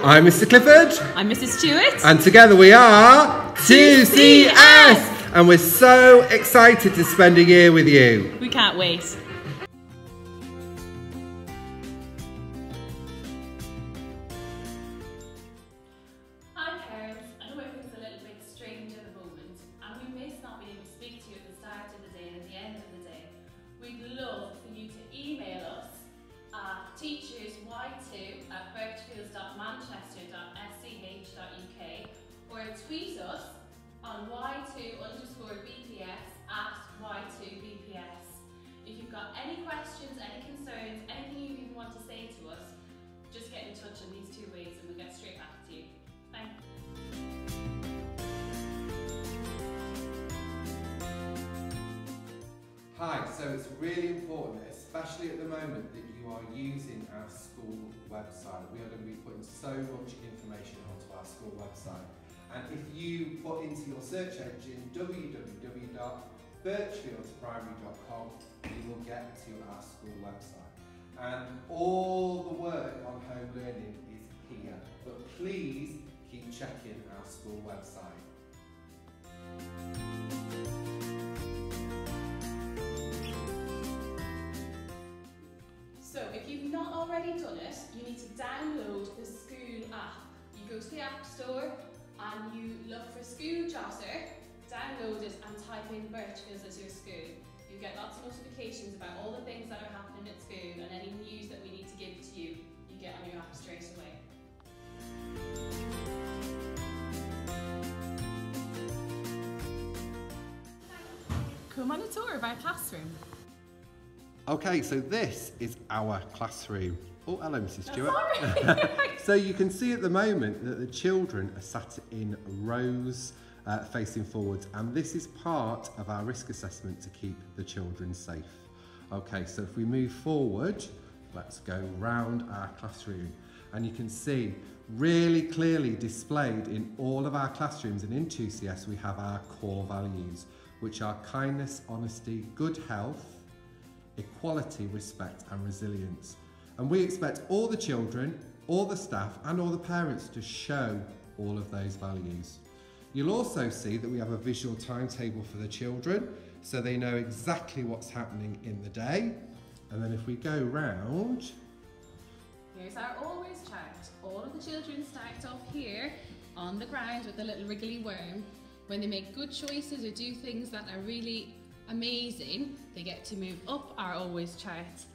I'm Mr. Clifford. I'm Mrs. Stewart. And together we are 2CS. And we're so excited to spend a year with you. We can't wait. Hi parents, I know everything's a little bit strange at the moment and we may not be able to speak to you at the start of the day and at the end of the day. We'd love for you to email us at teachersy2@birchfields.manchester.sch.uk or tweet us on y2_bps@y2bps. If you've got any questions, any concerns, anything you even want to say to us, just get in touch in these two ways and we'll get straight back to you. Thanks. Hi, so it's really important, especially at the moment, that you are using our school website. We are going to be putting so much information onto our school website. And if you put into your search engine www.birchfieldsprimary.com, you will get to our school website. And all the work on home learning is here. But please keep checking our school website. So if you've not already done it, you need to download the school app. You go to the App Store and you look for School Josser, download it and type in Birchfields as your school. You get lots of notifications about all the things that are happening at school and any news that we need to give to you, you get on your app straight away. Come on a tour of our classroom. Okay, so this is our classroom. Oh, hello, Mrs. Stewart. Sorry. So you can see at the moment that the children are sat in rows facing forwards, and this is part of our risk assessment to keep the children safe. Okay, so if we move forward, let's go round our classroom, and you can see really clearly displayed in all of our classrooms and in 2CS we have our core values, which are kindness, honesty, good health, equality, respect and resilience. And we expect all the children, all the staff and all the parents to show all of those values. You'll also see that we have a visual timetable for the children so they know exactly what's happening in the day. And then if we go round, Here's our always chart. All of the children start off here on the ground with a little wriggly worm. When they make good choices or do things that are really amazing, they get to move up our always chart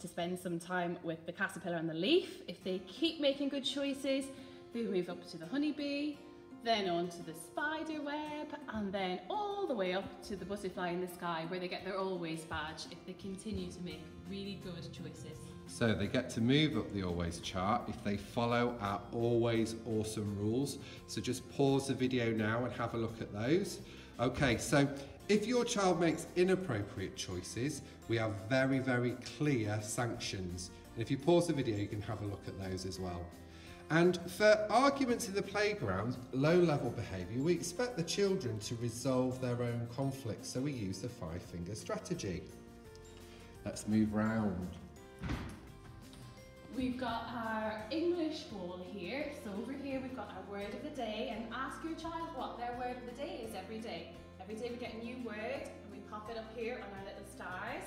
to spend some time with the caterpillar and the leaf. If they keep making good choices, they move up to the honeybee, then on to the spider web, and then all the way up to the butterfly in the sky, where they get their always badge if they continue to make really good choices. so they get to move up the always chart if they follow our always awesome rules. So just pause the video now and have a look at those. Okay, so if your child makes inappropriate choices, we have very, very clear sanctions. And if you pause the video, you can have a look at those as well. And for arguments in the playground, low-level behaviour, we expect the children to resolve their own conflicts, so we use the 5-finger strategy. Let's move round. We've got our English wall here. So over here we've got our word of the day, and ask your child what their word of the day is every day. Every day we get a new word and we pop it up here on our little stars.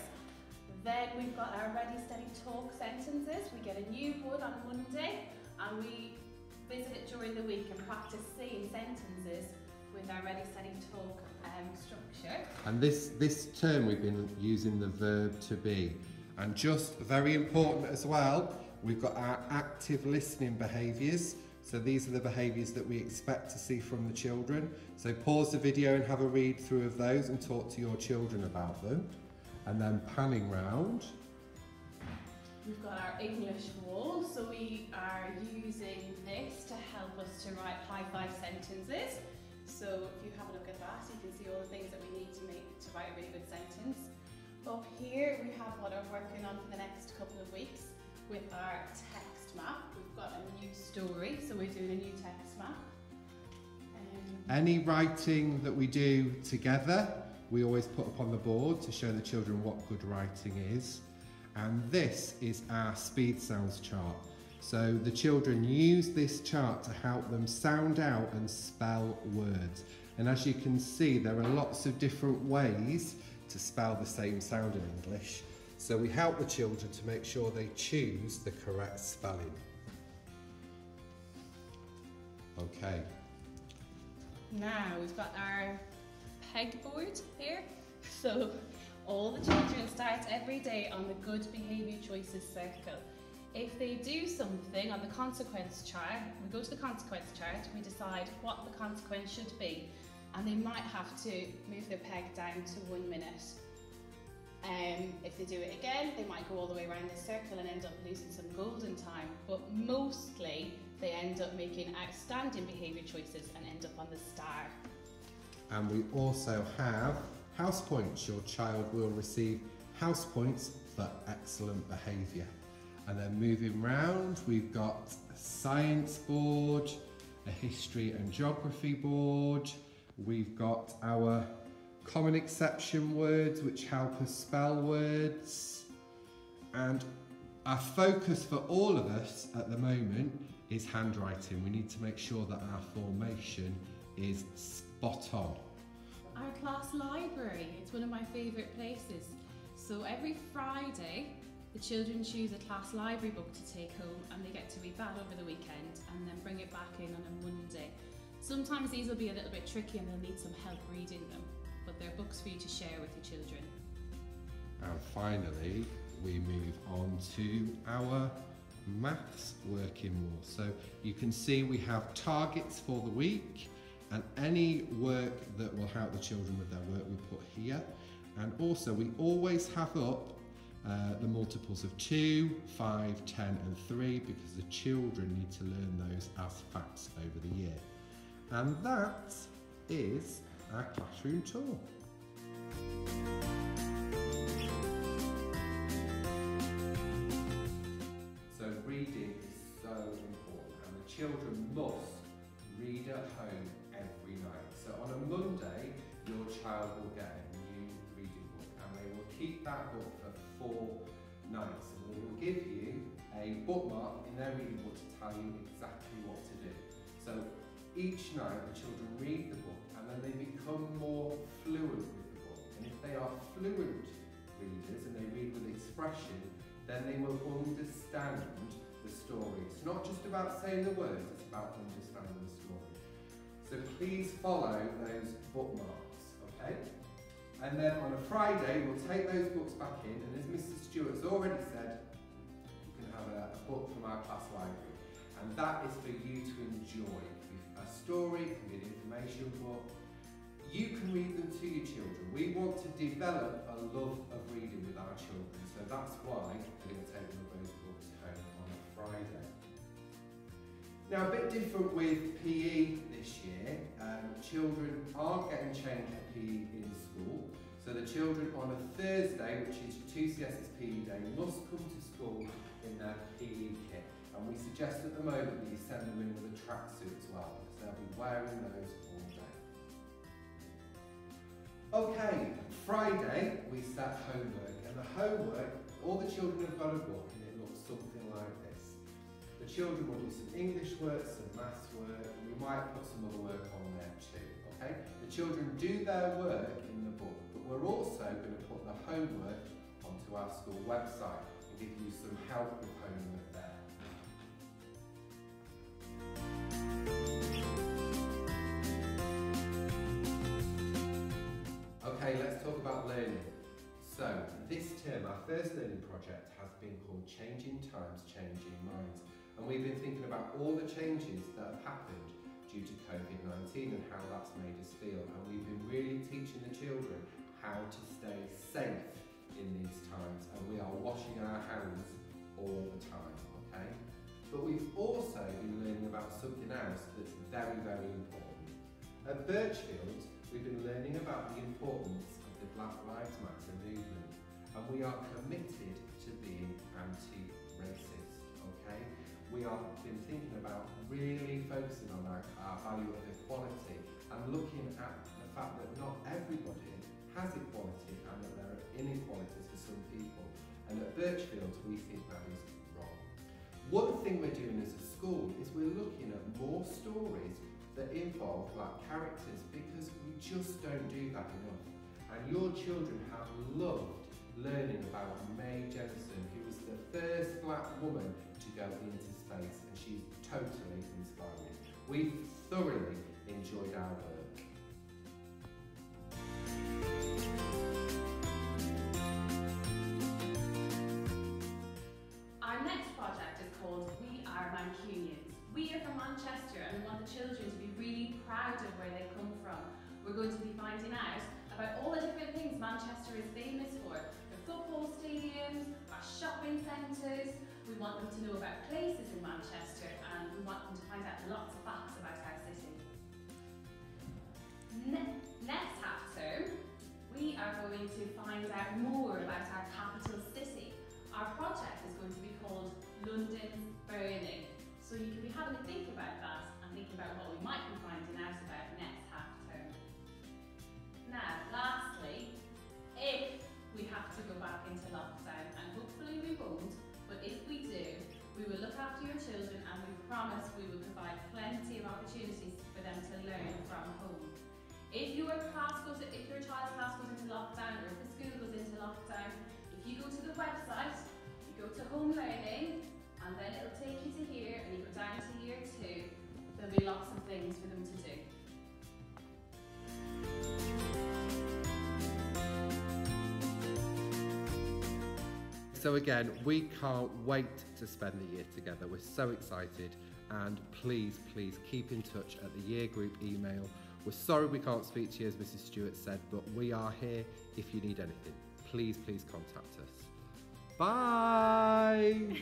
Then we've got our Ready Steady Talk sentences. We get a new one on Monday and we visit it during the week and practice saying sentences with our Ready Steady Talk structure. And this term we've been using the verb to be. And just very important as well, we've got our active listening behaviours. So these are the behaviours that we expect to see from the children. So pause the video and have a read through of those and talk to your children about them. And then panning round. We've got our English wall, so we are using this to help us to write high-five sentences. So if you have a look at that, you can see all the things that we need to write a really good sentence. Up here we have what I'm working on for the next couple of weeks with our text map. We've got a new story, so we're doing a new text map. Any writing that we do together, we always put up on the board to show the children what good writing is. And this is our speed sounds chart. So the children use this chart to help them sound out and spell words. And as you can see, there are lots of different ways to spell the same sound in English. So we help the children to make sure they choose the correct spelling. Okay. Now we've got our pegboard here. So all the children start every day on the good behaviour choices circle. If they do something on the consequence chart, we go to the consequence chart, we decide what the consequence should be, and they might have to move their peg down to 1 minute. If they do it again, they might go all the way around the circle and end up losing some golden time, but mostly they end up making outstanding behaviour choices and end up on the star. And we also have house points. Your child will receive house points for excellent behaviour. And then moving round, we've got a science board, a history and geography board. We've got our common exception words, which help us spell words. And our focus for all of us at the moment is handwriting. We need to make sure that our formation is spot on. Our class library, it's one of my favourite places. So every Friday, the children choose a class library book to take home and they get to read that over the weekend and then bring it back in on a Monday. Sometimes these will be a little bit tricky and they'll need some help reading them, but they're books for you to share with your children. And finally, we move on to our maths working wall. So you can see we have targets for the week, and any work that will help the children with their work we put here. And also we always have up the multiples of 2, 5, 10 and 3 because the children need to learn those as facts over the year. And that is our classroom tour. So reading is so important, and the children must read at home every night. So on a Monday, your child will get a new reading book and they will keep that book for 4 nights. And we will give you a bookmark in their reading book to tell you exactly what to do. So each night the children read the book and then they become more fluent with the book. And if they are fluent readers and they read with expression, then they will understand the story. It's not just about saying the words, it's about understanding the story. So please follow those bookmarks, okay? And then on a Friday, we'll take those books back in, and as Mrs. Stewart's already said, you can have a book from our class library. And that is for you to enjoy. A story, it can be an information book. You can read them to your children. We want to develop a love of reading with our children, so that's why we're going to take one of those books home on a Friday. Now, a bit different with PE this year. Children aren't getting changed for PE in school, so the children on a Thursday, which is 2CS's PE day, must come to school in their PE kit. And we suggest at the moment that you send them in with a tracksuit as well, because they'll be wearing those all day. Okay, Friday we set homework, and the homework, all the children have got a book and it looks something like this. The children will do some English work, some maths work, and we might put some other work on there too, okay? The children do their work in the book, but we're also going to put the homework onto our school website and give you some help with homework there. Okay, let's talk about learning. So, this term, our first learning project has been called Changing Times, Changing Minds. And we've been thinking about all the changes that have happened due to COVID-19 and how that's made us feel. And we've been really teaching the children how to stay safe in these times. And we are washing our hands all the time, okay? But we've also been learning about something else that's very, very important. At Birchfield, we've been learning about the importance of the Black Lives Matter movement, and we are committed to being anti-racist, okay? We have been thinking about really focusing on our value of equality and looking at the fact that not everybody has equality and that there are inequalities for some people. And at Birchfield, we think that is wrong. One thing we're doing as a school is we're looking at more stories that involve black characters, because we just don't do that enough. And your children have loved learning about Mae Jemison, who was the first black woman to go into space, and she's totally inspiring. We've thoroughly enjoyed our work. Our next project is called We Are Mancunians. We are from Manchester and we want the children to be really proud of where they come from. We're going to be finding out about all the different things Manchester is famous for. The football stadiums, our shopping centres. We want them to know about places in Manchester, and we want them to find out lots of facts about our city. Next half term, we are going to find out more about our capital city. Our project is going to be called London's Burning. So you can be having a think about that and thinking about what we might be finding out about next half term. Now, lastly, if we have to go back into lockdown, and hopefully we won't, but if we do, we will look after your children and we promise we will provide plenty of opportunities for them to learn from home. If your child's class goes into lockdown, or if the school goes into lockdown, if you go to the website, you go to home learning, and then it'll take you to here, and you go down to year 2, there'll be lots of things for them to do. So again, we can't wait to spend the year together. We're so excited, and please keep in touch at the year group email. We're sorry we can't speak to you, as Mrs. Stewart said, but we are here if you need anything. Please contact us. Bye!